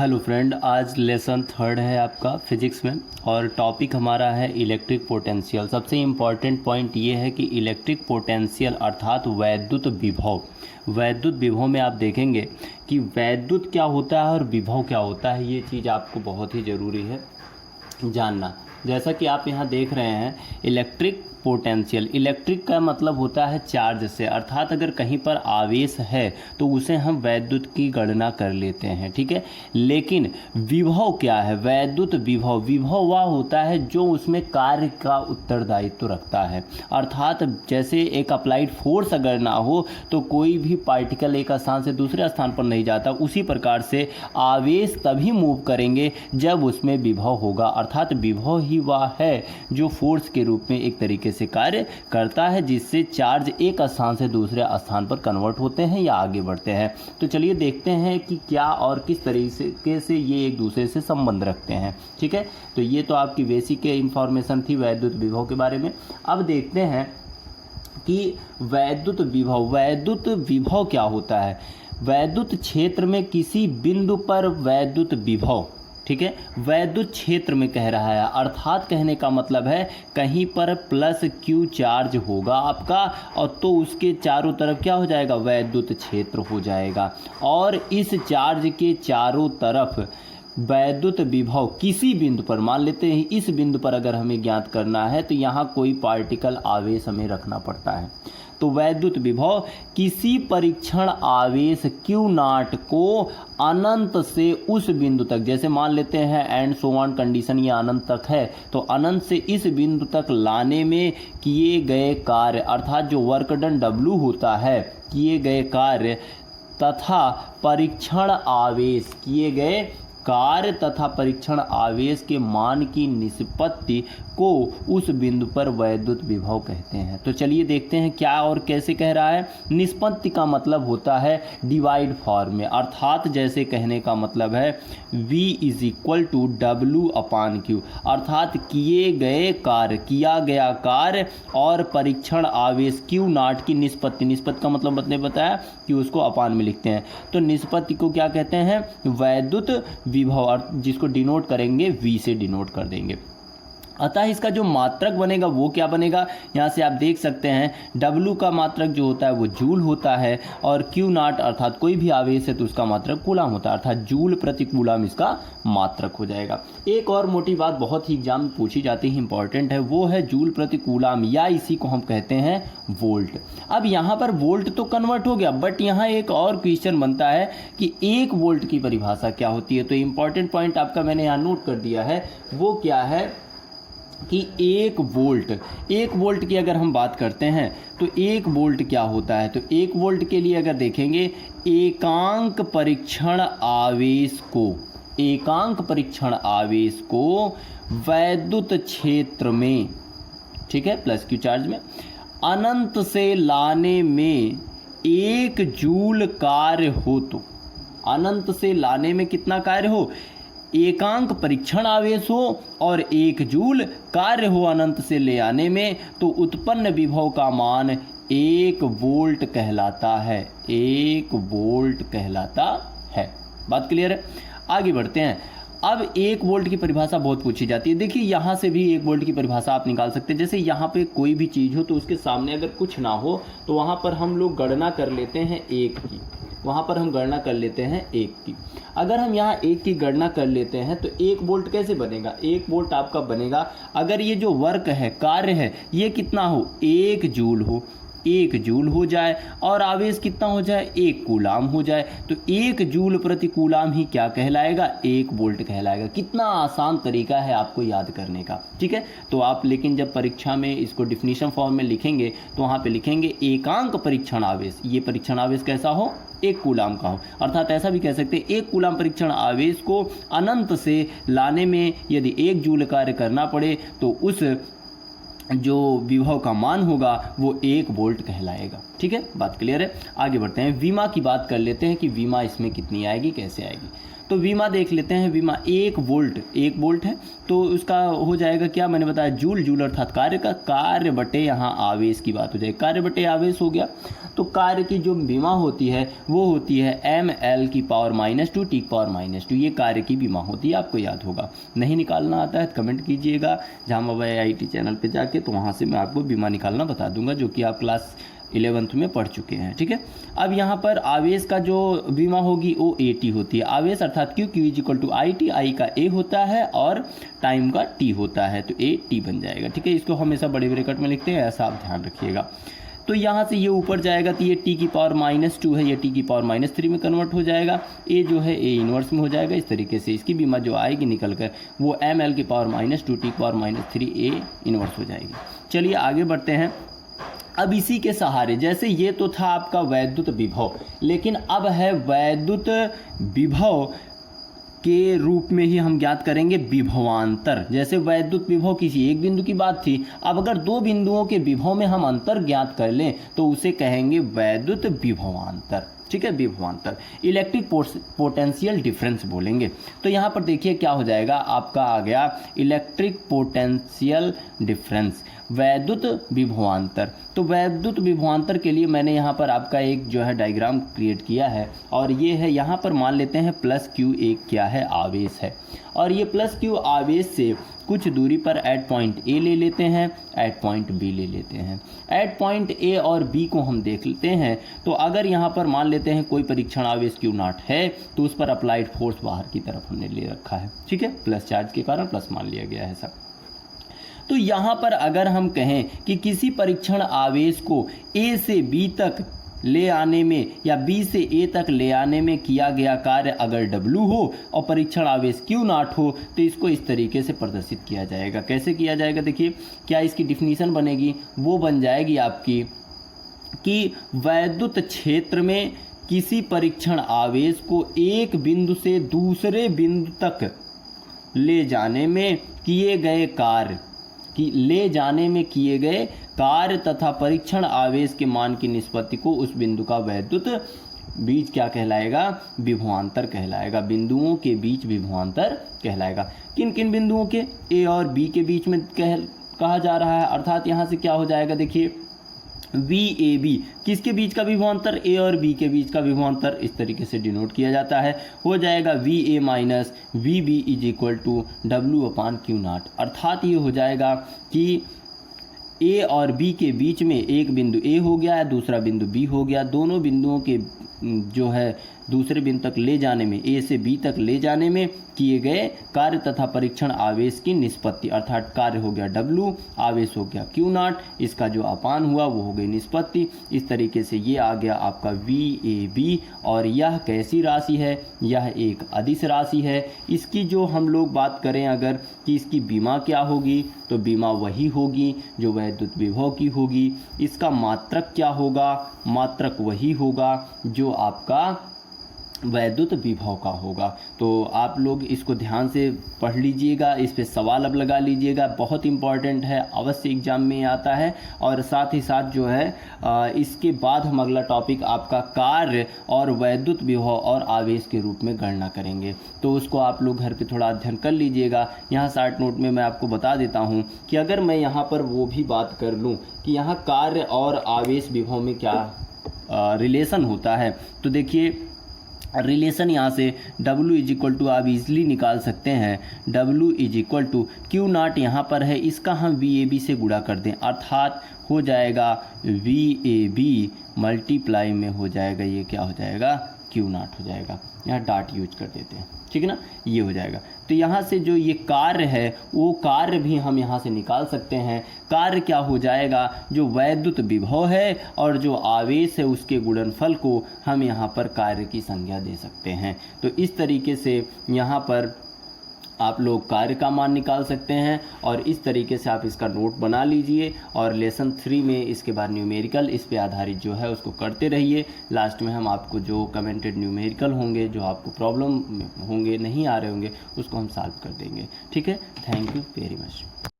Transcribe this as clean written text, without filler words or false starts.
Hello friend, आज lesson third है आपका फिजिक्स में और टॉपिक हमारा है इलेक्ट्रिक पोटेंशियल। सबसे इम्पॉर्टेंट पॉइंट ये है कि इलेक्ट्रिक पोटेंशियल अर्थात वैद्युत विभव। वैद्युत विभव में आप देखेंगे कि वैद्युत क्या होता है और विभव क्या होता है, ये चीज़ आपको बहुत ही ज़रूरी है जानना। जैसा कि आप यहाँ देख रहे हैं इलेक्ट्रिक पोटेंशियल, इलेक्ट्रिक का मतलब होता है चार्ज से, अर्थात अगर कहीं पर आवेश है तो उसे हम वैद्युत की गणना कर लेते हैं, ठीक है। लेकिन विभव क्या है? वैद्युत विभव, विभव वह होता है जो उसमें कार्य का उत्तरदायित्व रखता है। अर्थात जैसे एक अप्लाइड फोर्स अगर ना हो तो कोई भी पार्टिकल एक स्थान से दूसरे स्थान पर नहीं जाता, उसी प्रकार से आवेश तभी मूव करेंगे जब उसमें विभव होगा। अर्थात विभव ही वह है जो फोर्स के रूप में एक तरीके से कार्य करता है, जिससे चार्ज एक स्थान से दूसरे स्थान पर कन्वर्ट होते हैं या आगे बढ़ते हैं। तो चलिए देखते हैं कि क्या और किस तरीके से ये एक दूसरे से संबंध रखते हैं, ठीक है। तो ये तो आपकी बेसिक इंफॉर्मेशन थी वैद्युत विभव के बारे में। अब देखते हैं कि वैद्युत विभव क्या होता है। वैद्युत क्षेत्र में किसी बिंदु पर वैद्युत विभव, ठीक है, वैद्युत क्षेत्र में कह रहा है, अर्थात कहने का मतलब है कहीं पर प्लस क्यू चार्ज होगा आपका और तो उसके चारों तरफ क्या हो जाएगा? वैद्युत क्षेत्र हो जाएगा। और इस चार्ज के चारों तरफ वैद्युत विभव किसी बिंदु पर, मान लेते हैं इस बिंदु पर अगर हमें ज्ञात करना है तो यहाँ कोई पार्टिकल आवेश हमें रखना पड़ता है। तो वैद्युत विभव किसी परीक्षण आवेश Q नॉट को अनंत से उस बिंदु तक, जैसे मान लेते हैं एंड सो ऑन कंडीशन ये अनंत तक है, तो अनंत से इस बिंदु तक लाने में किए गए कार्य, अर्थात जो वर्क डन W होता है, किए गए कार्य तथा परीक्षण आवेश, किए गए कार्य तथा परीक्षण आवेश के मान की निष्पत्ति को उस बिंदु पर वैद्युत विभव कहते हैं। तो चलिए देखते हैं क्या और कैसे कह रहा है। निष्पत्ति का मतलब होता है डिवाइड फॉर्म में, अर्थात जैसे कहने का मतलब है V = W/Q, अर्थात किए गए कार्य, किया गया कार्य और परीक्षण आवेश Q नॉट की निष्पत्ति। निष्पत्ति का मतलब आपने बताया कि उसको अपान में लिखते हैं, तो निष्पत्ति को क्या कहते हैं? वैद्युत विभव, जिसको डिनोट करेंगे V से डिनोट कर देंगे। अतः इसका जो मात्रक बनेगा वो क्या बनेगा? यहाँ से आप देख सकते हैं W का मात्रक जो होता है वो जूल होता है और Q नॉट अर्थात कोई भी आवेश है तो उसका मात्रक कूलाम होता है, अर्थात जूल प्रति कूलाम इसका मात्रक हो जाएगा। एक और मोटी बात बहुत ही एग्जाम में पूछी जाती है, इंपॉर्टेंट है, वो है जूल प्रति कूलाम, या इसी को हम कहते हैं वोल्ट। अब यहाँ पर वोल्ट तो कन्वर्ट हो गया, बट यहाँ एक और क्वेश्चन बनता है कि 1 वोल्ट की परिभाषा क्या होती है। तो इंपॉर्टेंट पॉइंट आपका मैंने यहाँ नोट कर दिया है, वो क्या है कि 1 वोल्ट की अगर हम बात करते हैं तो 1 वोल्ट क्या होता है। तो 1 वोल्ट के लिए अगर देखेंगे एकांक परीक्षण आवेश को वैद्युत क्षेत्र में, ठीक है, प्लस क्यू चार्ज में अनंत से लाने में 1 जूल कार्य हो, तो अनंत से लाने में कितना कार्य हो? एकांक परीक्षण आवेश हो और 1 जूल कार्य हो अनंत से ले आने में, तो उत्पन्न विभव का मान 1 वोल्ट कहलाता है। 1 वोल्ट कहलाता है। बात क्लियर है? आगे बढ़ते हैं। अब 1 वोल्ट की परिभाषा बहुत पूछी जाती है। देखिए यहाँ से भी 1 वोल्ट की परिभाषा आप निकाल सकते हैं। जैसे यहाँ पे कोई भी चीज़ हो तो उसके सामने अगर कुछ ना हो तो वहाँ पर हम लोग गणना कर लेते हैं 1 की, वहाँ पर हम गणना कर लेते हैं 1 की। अगर हम यहाँ 1 की गणना कर लेते हैं तो 1 वोल्ट कैसे बनेगा? 1 वोल्ट आपका बनेगा अगर ये जो वर्क है, कार्य है, ये कितना हो? 1 जूल हो, 1 जूल हो जाए और आवेश कितना हो जाए? 1 कूलाम हो जाए, तो 1 जूल प्रति कूलाम ही क्या कहलाएगा? 1 वोल्ट कहलाएगा। कितना आसान तरीका है आपको याद करने का, ठीक है। तो आप लेकिन जब परीक्षा में इसको डिफिनीशन फॉर्म में लिखेंगे तो वहाँ पे लिखेंगे एकांक परीक्षण आवेश, ये परीक्षण आवेश कैसा हो? 1 कूलाम का हो। अर्थात ऐसा भी कह सकते हैं 1 कूलाम परीक्षण आवेश को अनंत से लाने में यदि 1 जूल कार्य करना पड़े तो उस जो विभव का मान होगा वो 1 वोल्ट कहलाएगा। ठीक है, बात क्लियर है। आगे बढ़ते हैं, वीमा की बात कर लेते हैं कि वीमा इसमें कितनी आएगी, कैसे आएगी। तो वीमा देख लेते हैं। वीमा 1 वोल्ट है तो उसका हो जाएगा क्या, मैंने बताया जूल अर्थात कार्य का, कार्य बटे यहाँ आवेश की बात हो जाएगी, कार्य बटे आवेश हो गया। तो कार्य की जो बीमा होती है वो होती है ml की पावर -2 t की पावर -2, ये कार्य की बीमा होती है, आपको याद होगा। नहीं निकालना आता है तो कमेंट कीजिएगा जहाँ IIT चैनल पे जाके, तो वहाँ से मैं आपको बीमा निकालना बता दूंगा, जो कि आप क्लास 11th में पढ़ चुके हैं। ठीक है, अब यहाँ पर आवेश का जो बीमा होगी वो AT होती है, आवेश अर्थात Q = IT, I का A होता है और टाइम का T होता है, तो AT बन जाएगा। ठीक है, इसको हमेशा बड़े ब्रैकेट में लिखते हैं, ऐसा आप ध्यान रखिएगा। तो यहाँ से ये ऊपर जाएगा तो ये t की पावर -2 है, ये t की पावर -3 में कन्वर्ट हो जाएगा, a जो है a इन्वर्स में हो जाएगा। इस तरीके से इसकी बीमा जो आएगी निकल कर वो ml की पावर -2 t की पावर -3 a इन्वर्स हो जाएगी। चलिए आगे बढ़ते हैं। अब इसी के सहारे, जैसे ये तो था आपका वैद्युत विभव, लेकिन अब है वैद्युत विभव के रूप में ही हम ज्ञात करेंगे विभवांतर। जैसे वैद्युत विभव किसी एक बिंदु की बात थी, अब अगर दो बिंदुओं के विभव में हम अंतर ज्ञात कर लें तो उसे कहेंगे वैद्युत विभवांतर। ठीक है, विभवांतर, इलेक्ट्रिक पोटेंशियल डिफरेंस बोलेंगे। तो यहाँ पर देखिए क्या हो जाएगा, आपका आ गया इलेक्ट्रिक पोटेंशियल डिफरेंस, वैद्युत विभवांतर। तो वैद्युत विभवांतर के लिए मैंने यहाँ पर आपका एक जो है डायग्राम क्रिएट किया है, और ये है, यहाँ पर मान लेते हैं +Q एक क्या है, आवेश है, और ये +Q आवेश से कुछ दूरी पर एट पॉइंट A ले लेते हैं, एट पॉइंट B ले लेते हैं। एट पॉइंट A और B को हम देख लेते हैं। तो अगर यहाँ पर मान लेते हैं कोई परीक्षण आवेश Q0 है तो उस पर अप्लाइड फोर्स बाहर की तरफ हमने ले रखा है। ठीक है, प्लस चार्ज के कारण प्लस मान लिया गया है सब। तो यहाँ पर अगर हम कहें कि किसी परीक्षण आवेश को A से B तक ले आने में या B से A तक ले आने में किया गया कार्य अगर W हो और परीक्षण आवेश Q0 हो, तो इसको इस तरीके से प्रदर्शित किया जाएगा। कैसे किया जाएगा, देखिए क्या इसकी डिफिनीशन बनेगी, वो बन जाएगी आपकी कि वैद्युत क्षेत्र में किसी परीक्षण आवेश को एक बिंदु से दूसरे बिंदु तक ले जाने में किए गए कार्य तथा परीक्षण आवेश के मान की निष्पत्ति को उस बिंदु का वैद्युत बीच क्या कहलाएगा, विभवांतर कहलाएगा। बिंदुओं के बीच विभवांतर कहलाएगा। किन किन बिंदुओं के, A और B के बीच में कहा जा रहा है, अर्थात यहाँ से क्या हो जाएगा, देखिए VAB किसके बीच का विभवांतर, A और B के बीच का विभवांतर, इस तरीके से डिनोट किया जाता है। हो जाएगा VA माइनस VB = W/Q0, अर्थात ये हो जाएगा कि A और B के बीच में एक बिंदु A हो गया है, दूसरा बिंदु B हो गया, दोनों बिंदुओं के जो है दूसरे बिंदु तक ले जाने में, A से B तक ले जाने में किए गए कार्य तथा परीक्षण आवेश की निष्पत्ति, अर्थात कार्य हो गया W, आवेश हो गया Q0, इसका जो अपान हुआ वो हो गई निष्पत्ति। इस तरीके से ये आ गया आपका VAB। और यह कैसी राशि है, यह एक अदिश राशि है। इसकी जो हम लोग बात करें अगर कि इसकी बीमा क्या होगी, तो बीमा वही होगी जो वैद्युत विभव की होगी। इसका मात्रक क्या होगा, मात्रक वही होगा जो आपका वैद्युत विभव का होगा। तो आप लोग इसको ध्यान से पढ़ लीजिएगा, इस पे सवाल अब लगा लीजिएगा, बहुत इंपॉर्टेंट है, अवश्य एग्जाम में आता है। और साथ ही साथ जो है इसके बाद हम अगला टॉपिक आपका कार्य और वैद्युत विभव और आवेश के रूप में गणना करेंगे, तो उसको आप लोग घर पे थोड़ा अध्ययन कर लीजिएगा। यहाँ शॉर्ट नोट में मैं आपको बता देता हूँ कि अगर मैं यहाँ पर वो भी बात कर लूँ कि यहाँ कार्य और आवेश विभव में क्या रिलेशन होता है, तो देखिए रिलेशन यहाँ से W आप इजली निकाल सकते हैं, W Q0 यहाँ पर है, इसका हम VAB से गुणा कर दें, अर्थात हो जाएगा VAB मल्टीप्लाई में हो जाएगा, ये क्या हो जाएगा, Q0 हो जाएगा। यहाँ डॉट यूज कर देते हैं, ठीक है ना, ये हो जाएगा। तो यहाँ से जो ये कार्य है वो कार्य भी हम यहाँ से निकाल सकते हैं। कार्य क्या हो जाएगा, जो वैद्युत विभव है और जो आवेश है उसके गुणनफल को हम यहाँ पर कार्य की संज्ञा दे सकते हैं। तो इस तरीके से यहाँ पर आप लोग कार्य का मान निकाल सकते हैं, और इस तरीके से आप इसका नोट बना लीजिए और लेसन 3 में इसके बाद न्यूमेरिकल इस पे आधारित जो है उसको करते रहिए। लास्ट में हम आपको जो कमेंटेड न्यूमेरिकल होंगे, जो आपको प्रॉब्लम होंगे, नहीं आ रहे होंगे, उसको हम सॉल्व कर देंगे। ठीक है, थैंक यू वेरी मच।